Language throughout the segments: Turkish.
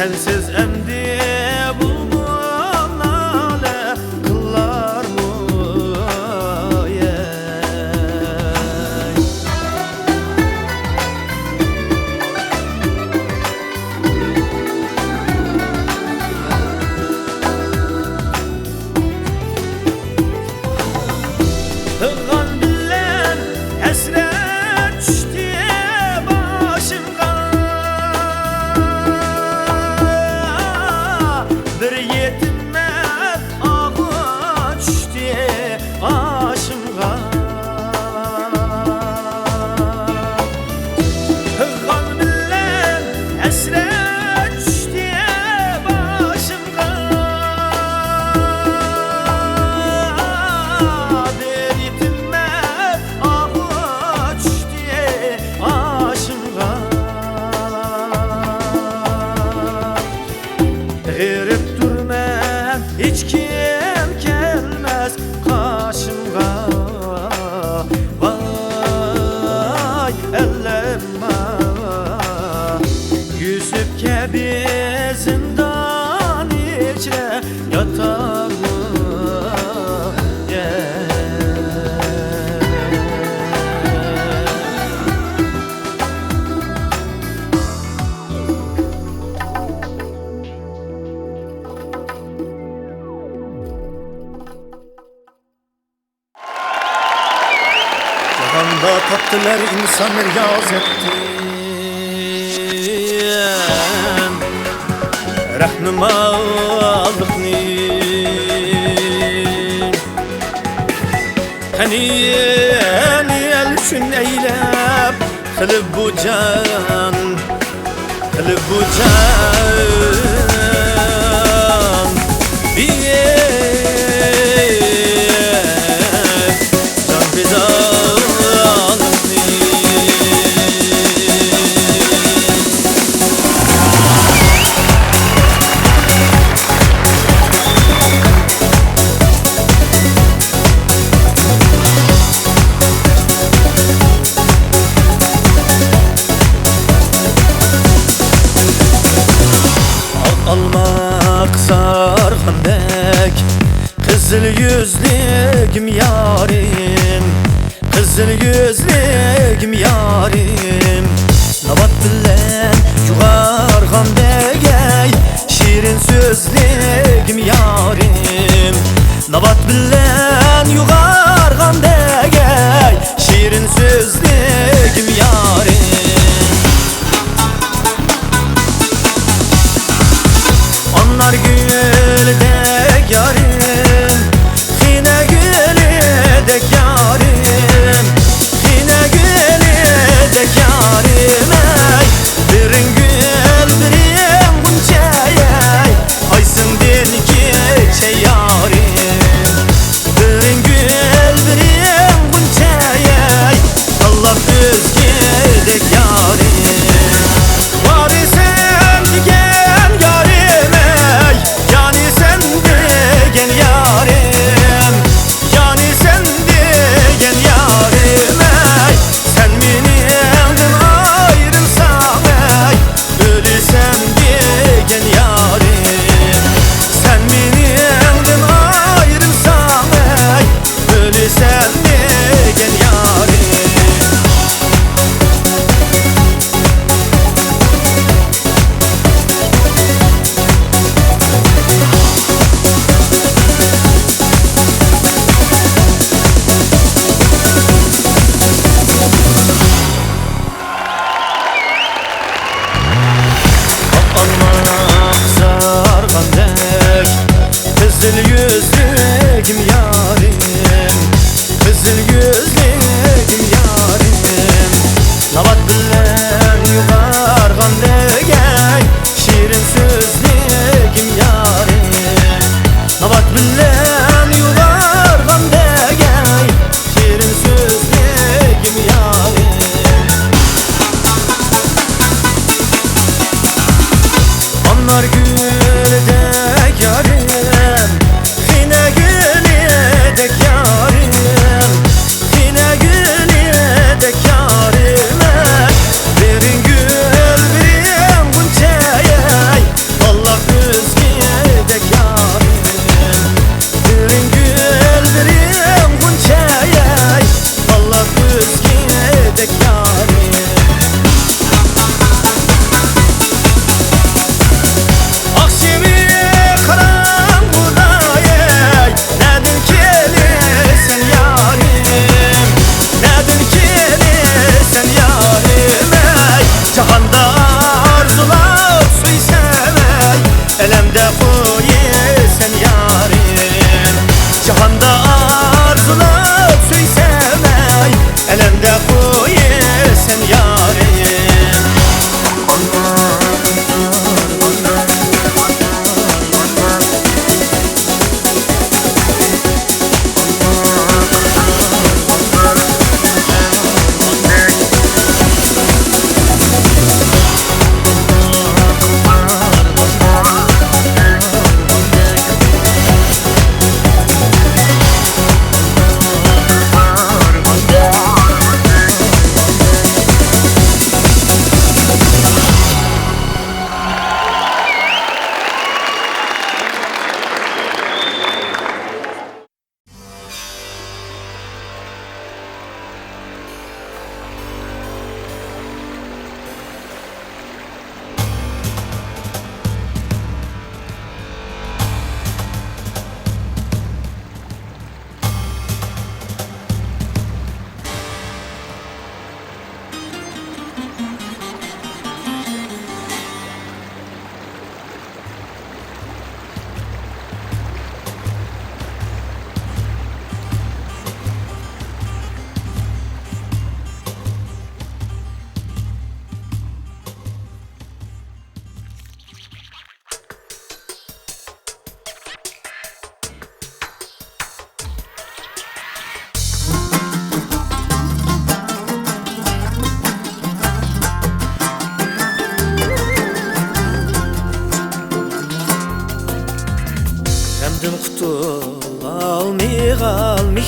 Sensiz emdi bulmam nale kıllar mı Hıgan bilen esret düştü başımga Bir yetimme ağa düştü başımga Hıgan bilen esret düştü başımga Girip durmam hiç kim gelmez karşımga Vay ellerim Yusuf gibi zindan içre yatar mı Cihanda tatlılar insan riyaz etti Rahnıma aldıkni Hani el üçün eylep Kılıp bu can Kılıp bu can Almak sargandek Kızıl yüzlüğüm yarim Kızıl yüzlüğüm yarim Nabat bilen yugargandek Şirin sözlüğüm yarim Nabat bilen yugargandek Şirin sözlüğüm yarim Onlar güldek yarim Hine güldek yarim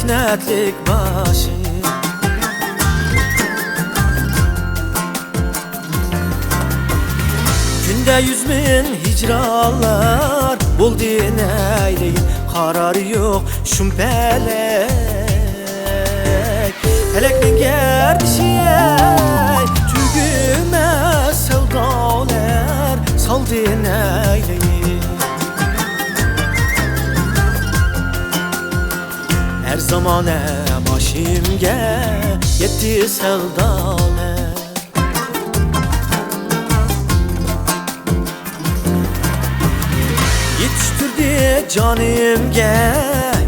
meknetlik başı. Günde 100.000 hicralar buldu neyleyin, kararı yok şun felek. Feleknin gerdişi tügümez sevdalar saldı neyleyin. Her zamane başımge yetti sevdalar. Yetiştirdi canimge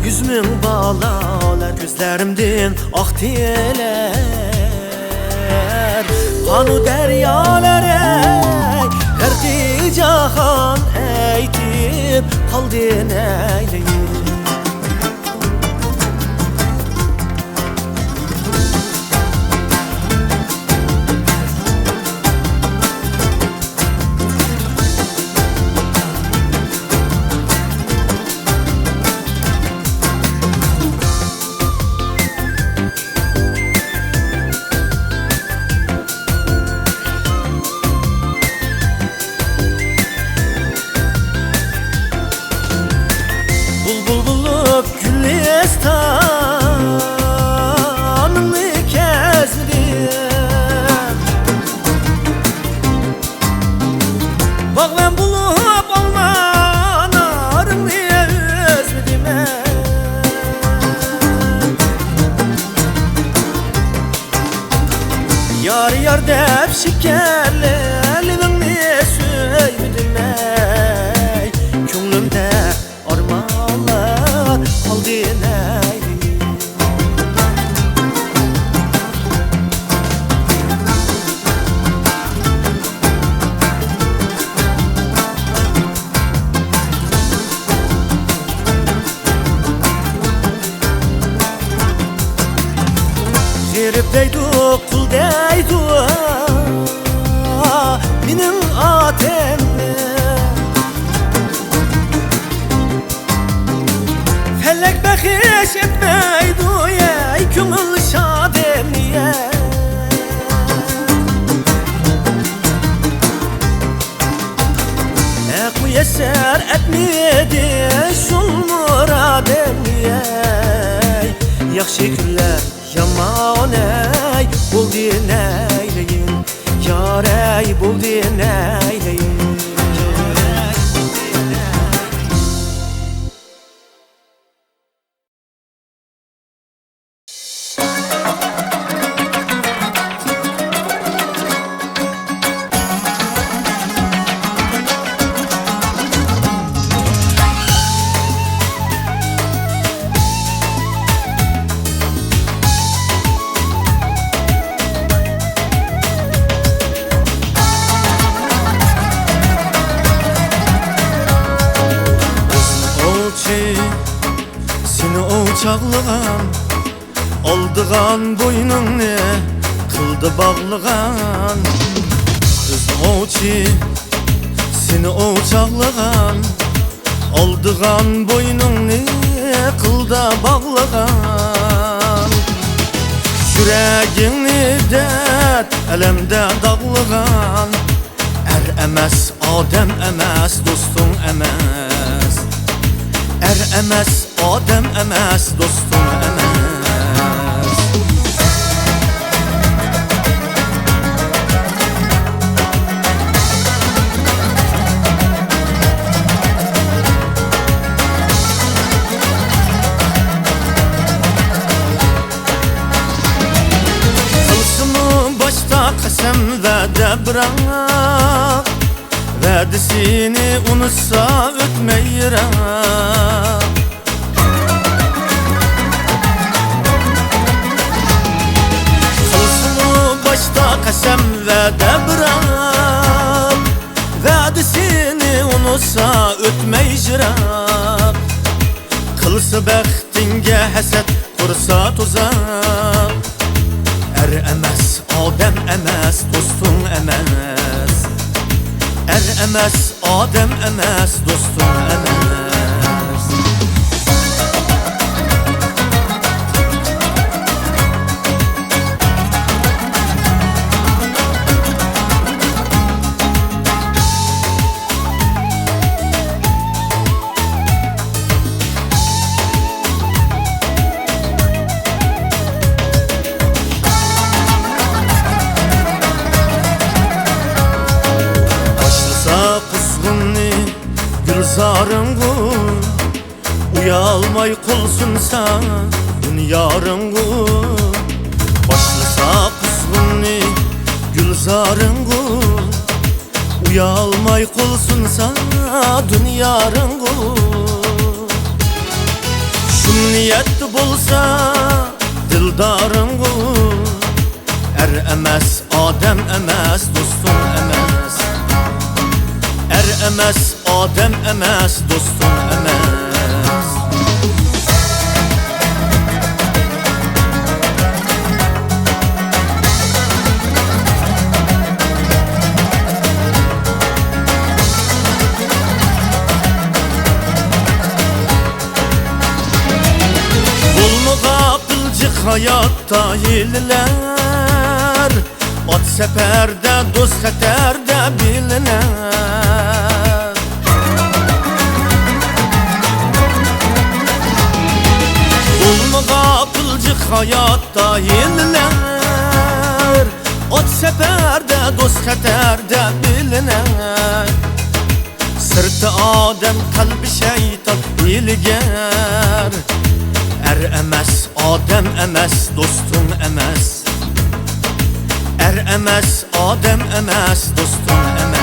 100.000 balalar. Gözlerimden aktiyeler kanu deryalar ey. Herki cahan eytip kaldı neyleyin. Gülistanını kezdim. Bak ben bulup almanarım diye özledim. Yar yar dep şikerli elbini söyledim ey. Könlümde armağanlar kaldı neyleyin. Giripteydi kuldaydı benim atemle. Felek behiş etmeydi ey kümül şademliye. Ek müyesser etmedi şul murademliye. Yakşı günler yaman ey buldu neyleyin. Yar ey buldu neyleyin. Seni oçaqlığan aldığan boynun ne kıldı bağlığan. Kız oçi seni oçaqlığan aldığan boynun ne kıldı bağlığan. Yüreğini dert elemde dağlığan. Er emes adem emes dostum emes. Er emes, adem emes, dostum emes. Kılsımı başta kasem ve de bırak. Vədisini unutsa ötmeyirəm. Kılsını başta qəsəm vədə bırak. Vədisini unutsa ötmeyirəm. Kılsı bəxtingə həsəd qursa tuzaq. Er eməz, adəm eməz, dostum eməz. Er eməz, adəm eməz, dostum eməz. Gülzarıngu uyalmay kulsun sen dünyarıngu başlasa kuzgunni Gülzarıngu uyalmay kulsun sen dünyarıngu Şun niyet bolsa dildarıngu Er emes adem emes dostum emes Er emes adem emes dostum emes Bulmağa kılcık hayatta hiller At seferde dost xətərdə bilinər Olmağa qılcıq həyatda yellər At seferde dost xətərdə bilinər Sırtı adəm, qalbi şeytan hilgər Er eməs, adəm eməs, dostum eməs Er eməs, adəm eməs, dostum eməs